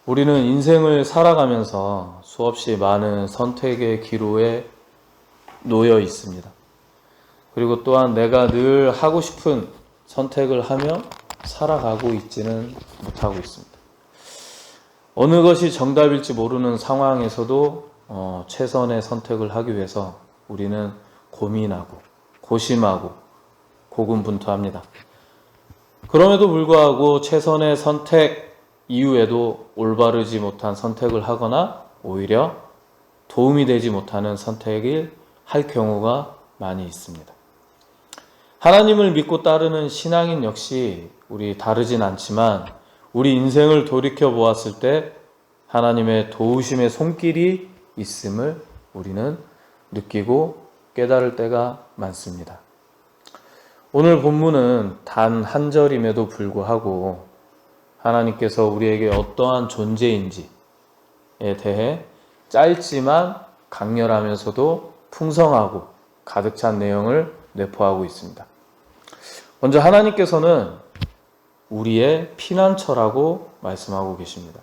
우리는 인생을 살아가면서 수없이 많은 선택의 기로에 놓여 있습니다. 그리고 또한 내가 늘 하고 싶은 선택을 하며 살아가고 있지는 못하고 있습니다. 어느 것이 정답일지 모르는 상황에서도 최선의 선택을 하기 위해서 우리는 고민하고 고심하고 고군분투합니다. 그럼에도 불구하고 최선의 선택 이후에도 올바르지 못한 선택을 하거나 오히려 도움이 되지 못하는 선택을 할 경우가 많이 있습니다. 하나님을 믿고 따르는 신앙인 역시 우리 다르진 않지만 우리 인생을 돌이켜 보았을 때 하나님의 도우심의 손길이 있음을 우리는 느끼고 깨달을 때가 많습니다. 오늘 본문은 단 한 절임에도 불구하고 하나님께서 우리에게 어떠한 존재인지에 대해 짧지만 강렬하면서도 풍성하고 가득 찬 내용을 내포하고 있습니다. 먼저 하나님께서는 우리의 피난처라고 말씀하고 계십니다.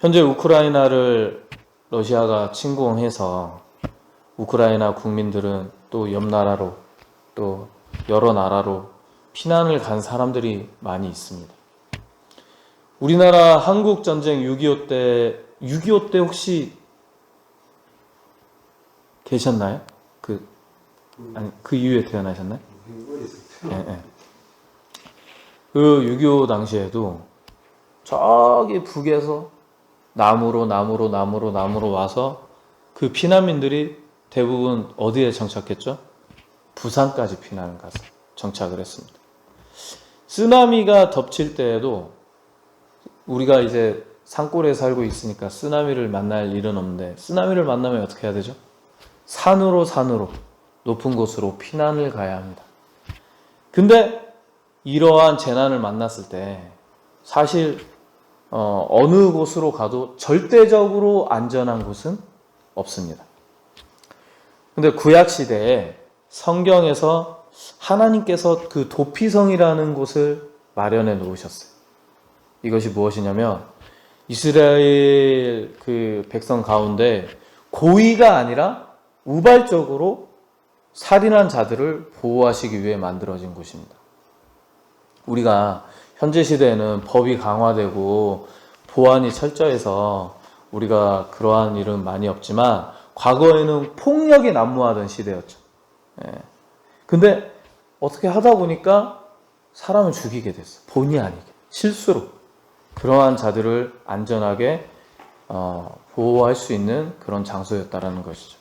현재 우크라이나를 러시아가 침공해서 우크라이나 국민들은 또 옆 나라로 또 여러 나라로 피난을 간 사람들이 많이 있습니다. 우리나라 한국전쟁 6.25 때 혹시 계셨나요? 그 이후에 태어나셨나요? 네. 그 6.25 당시에도 저기 북에서 남으로 와서 그 피난민들이 대부분 어디에 정착했죠? 부산까지 피난을 가서 정착을 했습니다. 쓰나미가 덮칠 때에도 우리가 이제 산골에 살고 있으니까 쓰나미를 만날 일은 없는데 쓰나미를 만나면 어떻게 해야 되죠? 산으로 높은 곳으로 피난을 가야 합니다. 근데 이러한 재난을 만났을 때 사실 어느 곳으로 가도 절대적으로 안전한 곳은 없습니다. 근데 구약시대에 성경에서 하나님께서 그 도피성이라는 곳을 마련해 놓으셨어요. 이것이 무엇이냐면 이스라엘 그 백성 가운데 고의가 아니라 우발적으로 살인한 자들을 보호하시기 위해 만들어진 곳입니다. 우리가 현재 시대에는 법이 강화되고 보안이 철저해서 우리가 그러한 일은 많이 없지만 과거에는 폭력이 난무하던 시대였죠. 근데 어떻게 하다 보니까 사람을 죽이게 됐어. 본의 아니게 실수로. 그러한 자들을 안전하게 보호할 수 있는 그런 장소였다라는 것이죠.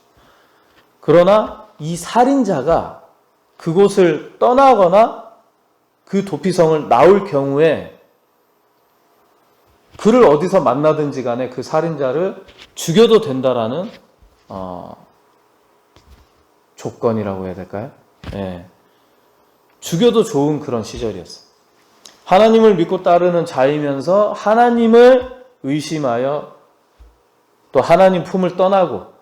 그러나 이 살인자가 그곳을 떠나거나 그 도피성을 나올 경우에 그를 어디서 만나든지 간에 그 살인자를 죽여도 된다라는 조건이라고 해야 될까요? 네. 죽여도 좋은 그런 시절이었어요. 하나님을 믿고 따르는 자이면서 하나님을 의심하여 또 하나님 품을 떠나고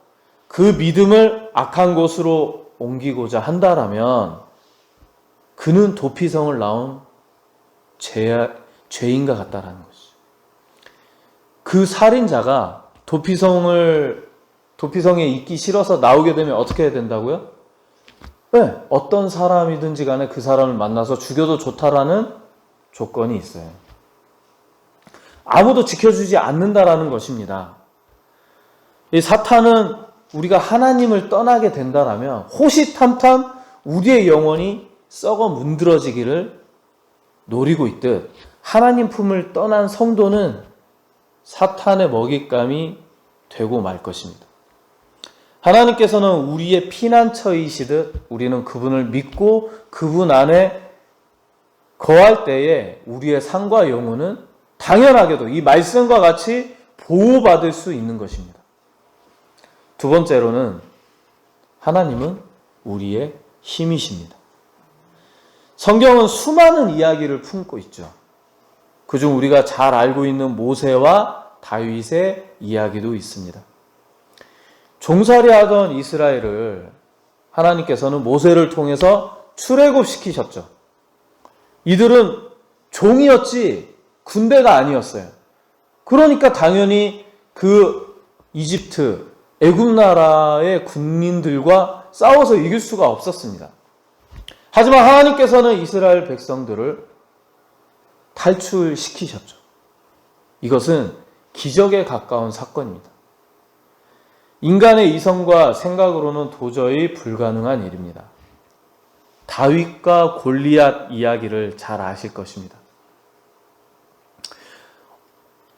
그 믿음을 악한 곳으로 옮기고자 한다라면 그는 도피성을 나온 죄인과 같다라는 것이죠. 그 살인자가 도피성에 있기 싫어서 나오게 되면 어떻게 해야 된다고요? 네, 어떤 사람이든지 간에 그 사람을 만나서 죽여도 좋다라는 조건이 있어요. 아무도 지켜주지 않는다라는 것입니다. 이 사탄은 우리가 하나님을 떠나게 된다라면 호시탐탐 우리의 영혼이 썩어 문드러지기를 노리고 있듯 하나님 품을 떠난 성도는 사탄의 먹잇감이 되고 말 것입니다. 하나님께서는 우리의 피난처이시듯 우리는 그분을 믿고 그분 안에 거할 때에 우리의 삶과 영혼은 당연하게도 이 말씀과 같이 보호받을 수 있는 것입니다. 두 번째로는 하나님은 우리의 힘이십니다. 성경은 수많은 이야기를 품고 있죠. 그중 우리가 잘 알고 있는 모세와 다윗의 이야기도 있습니다. 종살이하던 이스라엘을 하나님께서는 모세를 통해서 출애굽시키셨죠. 이들은 종이었지 군대가 아니었어요. 그러니까 당연히 그 이집트, 애굽 나라의 군민들과 싸워서 이길 수가 없었습니다. 하지만 하나님께서는 이스라엘 백성들을 탈출시키셨죠. 이것은 기적에 가까운 사건입니다. 인간의 이성과 생각으로는 도저히 불가능한 일입니다. 다윗과 골리앗 이야기를 잘 아실 것입니다.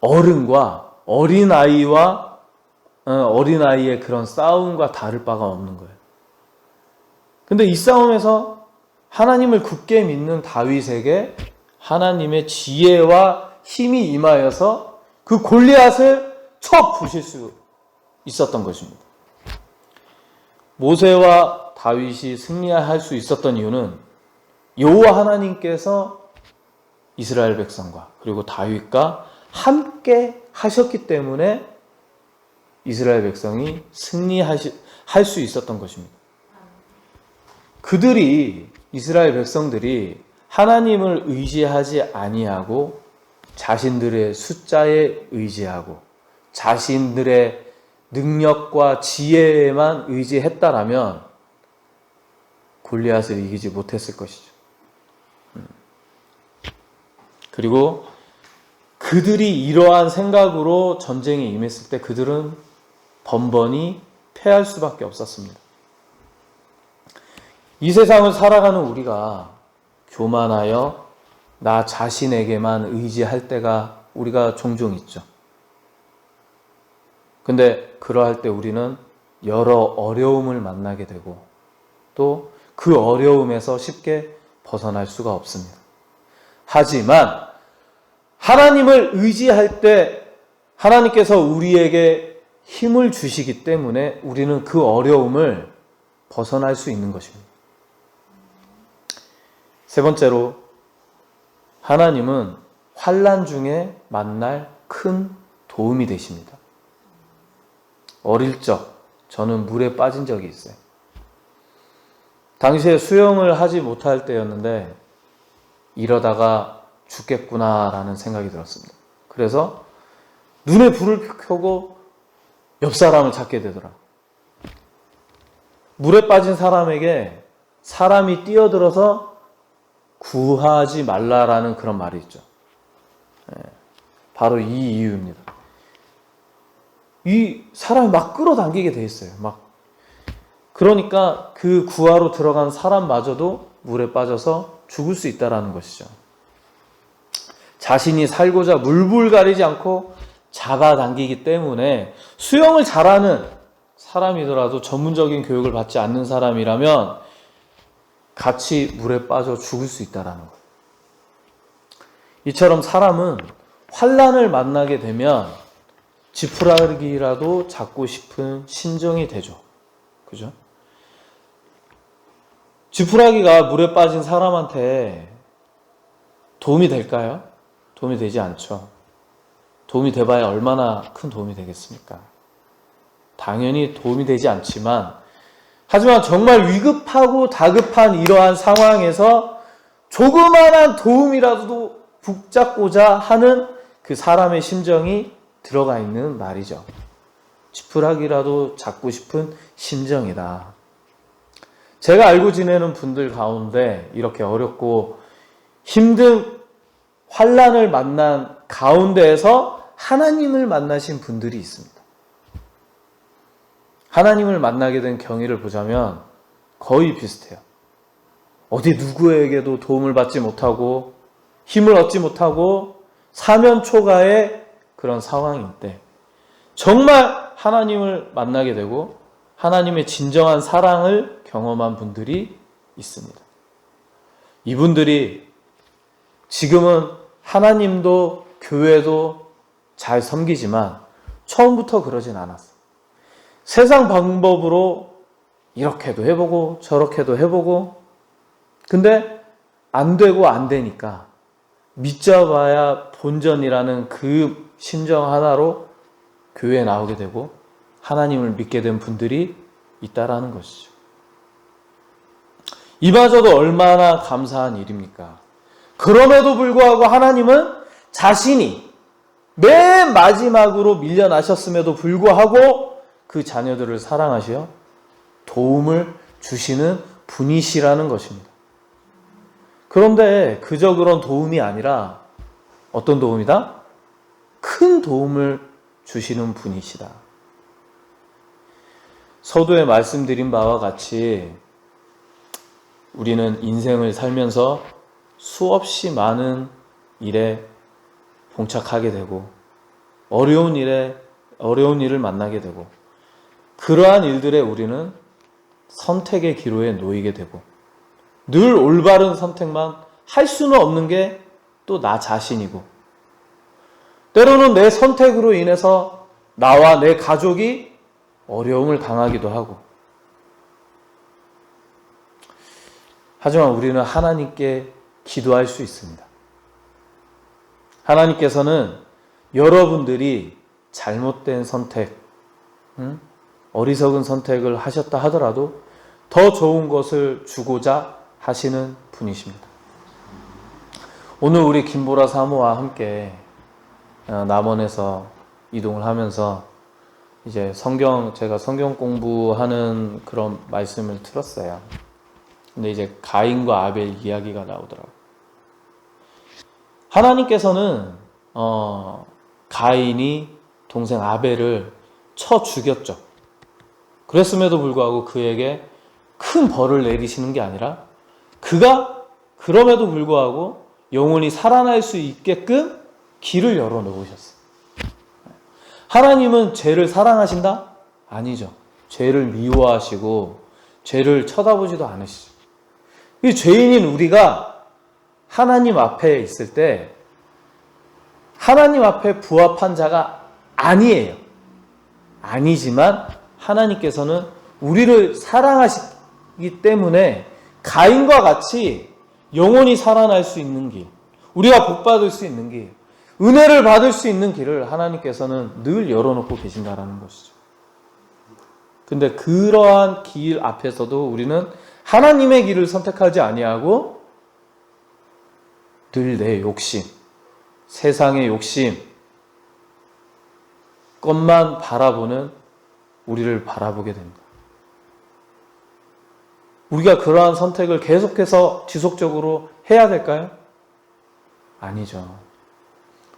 어른과 어린아이의 그런 싸움과 다를 바가 없는 거예요. 근데 이 싸움에서 하나님을 굳게 믿는 다윗에게 하나님의 지혜와 힘이 임하여서 그 골리앗을 쳐 부실 수 있었던 것입니다. 모세와 다윗이 승리할 수 있었던 이유는 여호와 하나님께서 이스라엘 백성과 그리고 다윗과 함께 하셨기 때문에 이스라엘 백성이 승리할 수 있었던 것입니다. 이스라엘 백성들이 하나님을 의지하지 아니하고 자신들의 숫자에 의지하고 자신들의 능력과 지혜에만 의지했다라면 골리앗을 이기지 못했을 것이죠. 그리고 그들이 이러한 생각으로 전쟁에 임했을 때 그들은 번번이 패할 수밖에 없었습니다. 이 세상을 살아가는 우리가 교만하여 나 자신에게만 의지할 때가 우리가 종종 있죠. 근데 그러할 때 우리는 여러 어려움을 만나게 되고 또 그 어려움에서 쉽게 벗어날 수가 없습니다. 하지만 하나님을 의지할 때 하나님께서 우리에게 힘을 주시기 때문에 우리는 그 어려움을 벗어날 수 있는 것입니다. 세 번째로, 하나님은 환난 중에 만날 큰 도움이 되십니다. 어릴 적 저는 물에 빠진 적이 있어요. 당시에 수영을 하지 못할 때였는데 이러다가 죽겠구나라는 생각이 들었습니다. 그래서 눈에 불을 켜고 옆 사람을 찾게 되더라. 물에 빠진 사람에게 사람이 뛰어들어서 구하지 말라라는 그런 말이 있죠. 바로 이 이유입니다. 이 사람이 막 끌어당기게 돼 있어요. 그러니까 그 구하로 들어간 사람마저도 물에 빠져서 죽을 수 있다라는 것이죠. 자신이 살고자 물불 가리지 않고 잡아당기기 때문에 수영을 잘하는 사람이더라도 전문적인 교육을 받지 않는 사람이라면 같이 물에 빠져 죽을 수 있다라는 거예요. 이처럼 사람은 환난을 만나게 되면 지푸라기라도 잡고 싶은 심정이 되죠. 그죠? 지푸라기가 물에 빠진 사람한테 도움이 될까요? 도움이 되지 않죠. 도움이 돼봐야 얼마나 큰 도움이 되겠습니까? 당연히 도움이 되지 않지만, 하지만 정말 위급하고 다급한 이러한 상황에서 조그만한 도움이라도 붙잡고자 하는 그 사람의 심정이 들어가 있는 말이죠. 지푸라기라도 잡고 싶은 심정이다. 제가 알고 지내는 분들 가운데 이렇게 어렵고 힘든 환난을 만난 가운데에서 하나님을 만나신 분들이 있습니다. 하나님을 만나게 된 경위를 보자면 거의 비슷해요. 어디 누구에게도 도움을 받지 못하고 힘을 얻지 못하고 사면초가의 그런 상황일 때 정말 하나님을 만나게 되고 하나님의 진정한 사랑을 경험한 분들이 있습니다. 이분들이 지금은 하나님도 교회도 잘 섬기지만 처음부터 그러진 않았어요. 세상 방법으로 이렇게도 해보고 저렇게도 해보고 근데 안 되고 안 되니까 믿자봐야 본전이라는 그 심정 하나로 교회에 나오게 되고 하나님을 믿게 된 분들이 있다라는 것이죠. 이마저도 얼마나 감사한 일입니까? 그럼에도 불구하고 하나님은 자신이 맨 마지막으로 밀려나셨음에도 불구하고 그 자녀들을 사랑하시어 도움을 주시는 분이시라는 것입니다. 그런데 그저 그런 도움이 아니라 어떤 도움이다? 큰 도움을 주시는 분이시다. 서두에 말씀드린 바와 같이 우리는 인생을 살면서 수없이 많은 일에 봉착하게 되고 어려운 일을 만나게 되고 그러한 일들에 우리는 선택의 기로에 놓이게 되고 늘 올바른 선택만 할 수는 없는 게 또 나 자신이고 때로는 내 선택으로 인해서 나와 내 가족이 어려움을 당하기도 하고 하지만 우리는 하나님께 기도할 수 있습니다. 하나님께서는 여러분들이 잘못된 선택, 어리석은 선택을 하셨다 하더라도 더 좋은 것을 주고자 하시는 분이십니다. 오늘 우리 김보라 사모와 함께 남원에서 이동을 하면서 이제 제가 성경 공부하는 그런 말씀을 들었어요. 근데 이제 가인과 아벨 이야기가 나오더라고요. 하나님께서는 가인이 동생 아벨을 쳐 죽였죠. 그랬음에도 불구하고 그에게 큰 벌을 내리시는 게 아니라 그가 그럼에도 불구하고 영혼이 살아날 수 있게끔 길을 열어놓으셨어요. 하나님은 죄를 사랑하신다? 아니죠. 죄를 미워하시고 죄를 쳐다보지도 않으시죠. 이 죄인인 우리가 하나님 앞에 있을 때 하나님 앞에 부합한 자가 아니에요. 아니지만 하나님께서는 우리를 사랑하시기 때문에 가인과 같이 영원히 살아날 수 있는 길, 우리가 복받을 수 있는 길, 은혜를 받을 수 있는 길을 하나님께서는 늘 열어놓고 계신다라는 것이죠. 근데 그러한 길 앞에서도 우리는 하나님의 길을 선택하지 아니하고 늘 내 욕심, 세상의 욕심, 것만 바라보는 우리를 바라보게 됩니다. 우리가 그러한 선택을 계속해서 지속적으로 해야 될까요? 아니죠.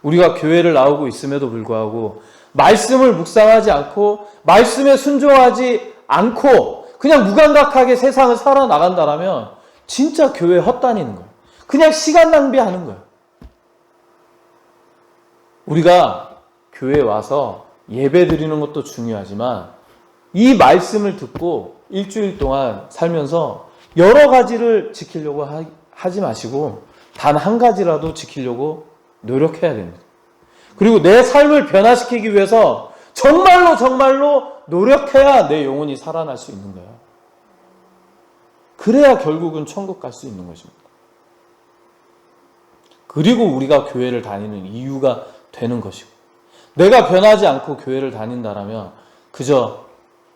우리가 교회를 나오고 있음에도 불구하고 말씀을 묵상하지 않고 말씀에 순종하지 않고 그냥 무감각하게 세상을 살아나간다면 진짜 교회 헛다니는 거예요. 그냥 시간 낭비하는 거예요. 우리가 교회에 와서 예배 드리는 것도 중요하지만 이 말씀을 듣고 일주일 동안 살면서 여러 가지를 지키려고 하지 마시고 단 한 가지라도 지키려고 노력해야 됩니다. 그리고 내 삶을 변화시키기 위해서 정말로 노력해야 내 영혼이 살아날 수 있는 거예요. 그래야 결국은 천국 갈 수 있는 것입니다. 그리고 우리가 교회를 다니는 이유가 되는 것이고 내가 변하지 않고 교회를 다닌다라면 그저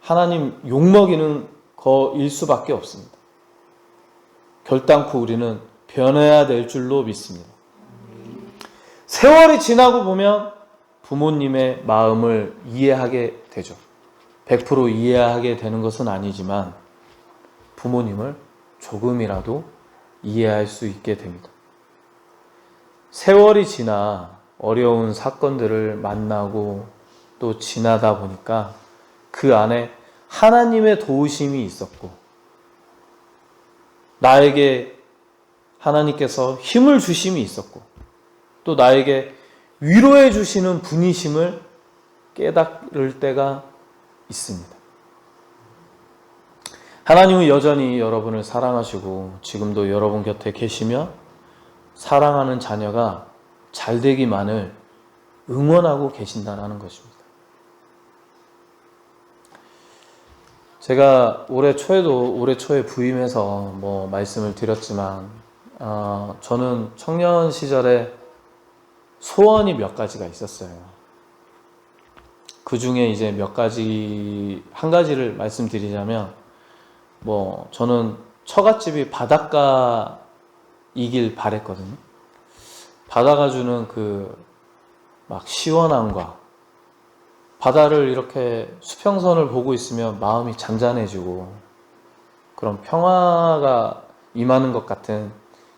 하나님 욕먹이는 거일 수밖에 없습니다. 결단코 우리는 변해야 될 줄로 믿습니다. 세월이 지나고 보면 부모님의 마음을 이해하게 되죠. 100% 이해하게 되는 것은 아니지만 부모님을 조금이라도 이해할 수 있게 됩니다. 세월이 지나 어려운 사건들을 만나고 또 지나다 보니까 그 안에 하나님의 도우심이 있었고 나에게 하나님께서 힘을 주심이 있었고 또 나에게 위로해 주시는 분이심을 깨달을 때가 있습니다. 하나님은 여전히 여러분을 사랑하시고 지금도 여러분 곁에 계시며 사랑하는 자녀가 잘되기만을 응원하고 계신다는 것입니다. 제가 올해 초에 부임해서 말씀을 드렸지만 저는 청년 시절에 소원이 몇 가지가 있었어요. 그 중에 이제 한 가지를 말씀드리자면 저는 처갓집이 바닷가이길 바랬거든요. 바다가 주는 그 막 시원함과 바다를 이렇게 수평선을 보고 있으면 마음이 잔잔해지고 그런 평화가 임하는 것 같은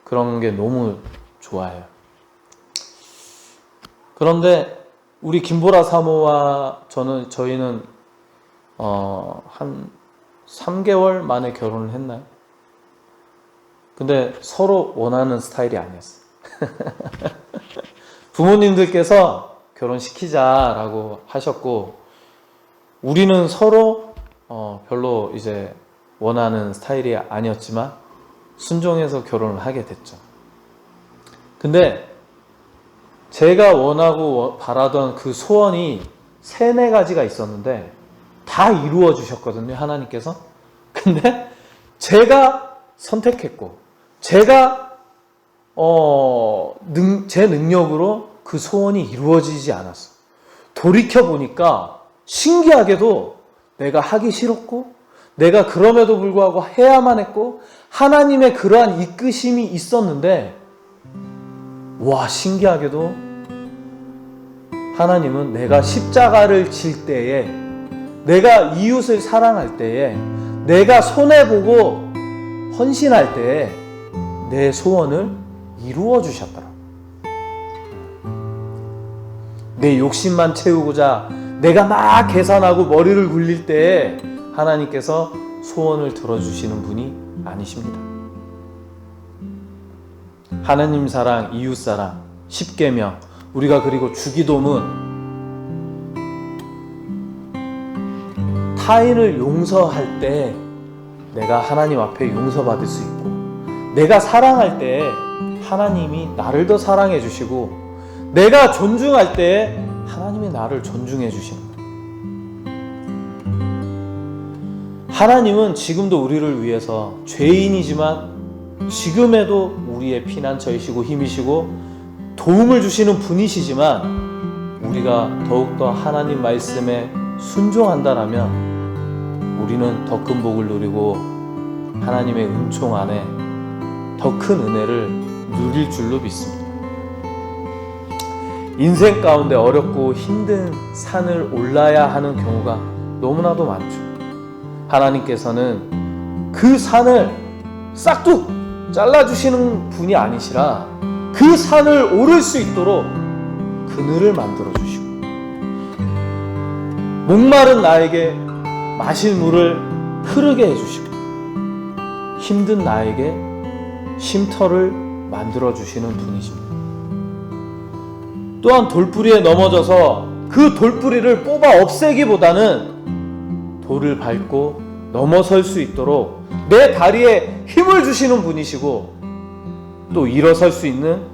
그런 게 너무 좋아요. 그런데 우리 김보라 사모와 저희는 한 3개월 만에 결혼을 했나요? 근데 서로 원하는 스타일이 아니었어요. 부모님들께서 결혼시키자라고 하셨고, 우리는 서로 별로 이제 원하는 스타일이 아니었지만 순종해서 결혼을 하게 됐죠. 근데 제가 원하고 바라던 그 소원이 3-4가지가 있었는데 다 이루어 주셨거든요, 하나님께서. 근데 제가 선택했고 제가 제 능력으로 그 소원이 이루어지지 않았어. 돌이켜보니까 신기하게도 내가 하기 싫었고 내가 그럼에도 불구하고 해야만 했고 하나님의 그러한 이끄심이 있었는데, 와, 신기하게도 하나님은 내가 십자가를 질 때에, 내가 이웃을 사랑할 때에, 내가 손해보고 헌신할 때에 내 소원을 이루어 주셨더라. 내 욕심만 채우고자 내가 막 계산하고 머리를 굴릴 때에 하나님께서 소원을 들어주시는 분이 아니십니다. 하나님 사랑, 이웃 사랑, 십계명, 우리가 그리고 주기도문, 타인을 용서할 때 내가 하나님 앞에 용서받을 수 있고, 내가 사랑할 때 하나님이 나를 더 사랑해 주시고, 내가 존중할 때 하나님이 나를 존중해 주시는 거예요. 하나님은 지금도 우리를 위해서 죄인이지만 지금에도 우리의 피난처이시고 힘이시고 도움을 주시는 분이시지만, 우리가 더욱더 하나님 말씀에 순종한다라면 우리는 더 큰 복을 누리고 하나님의 은총 안에 더 큰 은혜를 누릴 줄로 믿습니다. 인생 가운데 어렵고 힘든 산을 올라야 하는 경우가 너무나도 많죠. 하나님께서는 그 산을 싹둑 잘라주시는 분이 아니시라 그 산을 오를 수 있도록 그늘을 만들어 주시고, 목마른 나에게 마실 물을 흐르게 해주시고, 힘든 나에게 쉼터를 만들어 주시는 분이십니다. 또한 돌뿌리에 넘어져서 그 돌뿌리를 뽑아 없애기보다는 돌을 밟고 넘어설 수 있도록 내 다리에 힘을 주시는 분이시고, 또 일어설 수 있는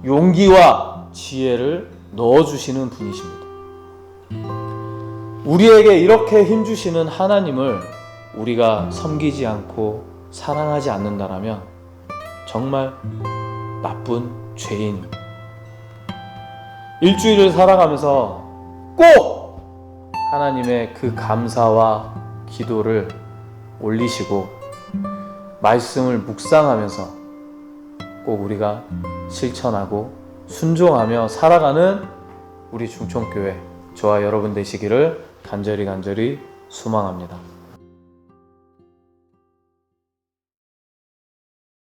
용기와 지혜를 넣어주시는 분이십니다. 우리에게 이렇게 힘주시는 하나님을 우리가 섬기지 않고 사랑하지 않는다라면 정말 나쁜 죄인입니다. 일주일을 살아가면서 꼭 하나님의 그 감사와 기도를 올리시고 말씀을 묵상하면서 꼭 우리가 실천하고 순종하며 살아가는 우리 중천교회, 저와 여러분 되시기를 간절히 소망합니다.